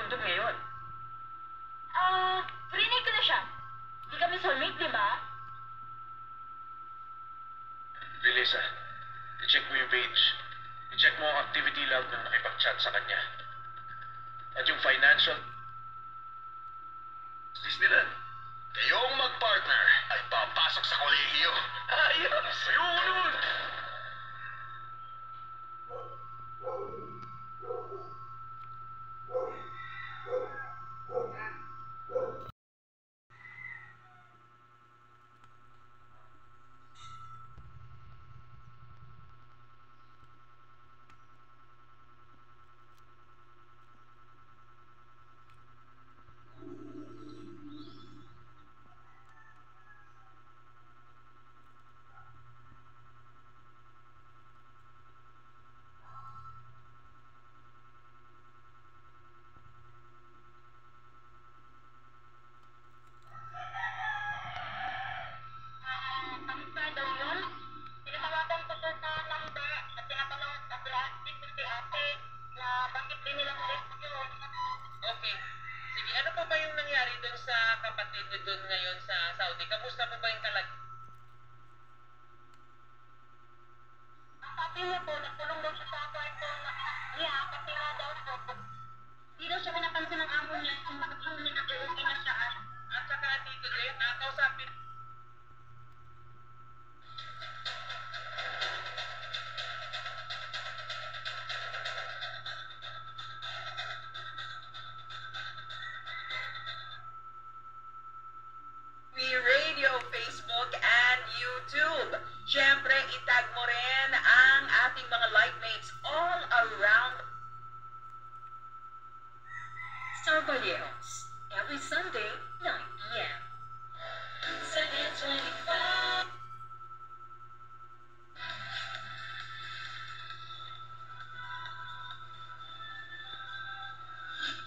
nandun ngayon? Rinig ko na siya. Di kami soulmate, di ba? Belisa, i-check mo yung page. I-check mo ang activity log nung nakipag-chat sa kanya. At yung financial business nila. Kayong mag-partner ay papasok sa kolehiyo. Ayos! Ayun! Kamusta daw yun? Tinatawagan ko siya sa number at tinatanong at reactive ko si ate na bakit din nilang rescue. Okay. Sige, ano pa ba yung nangyari doon sa kapatid niyo doon ngayon sa Saudi? Kamusta po ba yung Ang sabi niya po, nagkulong daw siya sa kwarto niya kasi nga daw po. Di daw siya pinapansin ng amo niya kung bakit yung okay na siya. At saka dito din, kausapin. Radio, Facebook, and YouTube. Siyempre, itag mo rin ang ating mga live-mates all around Star Valleros. Every Sunday, 9 p.m. Sa N25.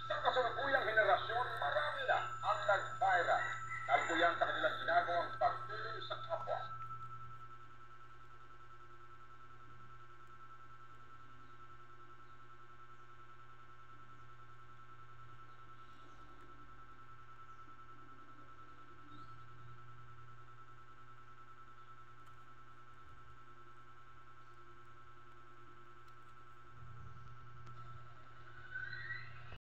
Sa kasalukuyang henerasyon, marami na ang nag-viral. Dahil po yan sa kanilang ginagawang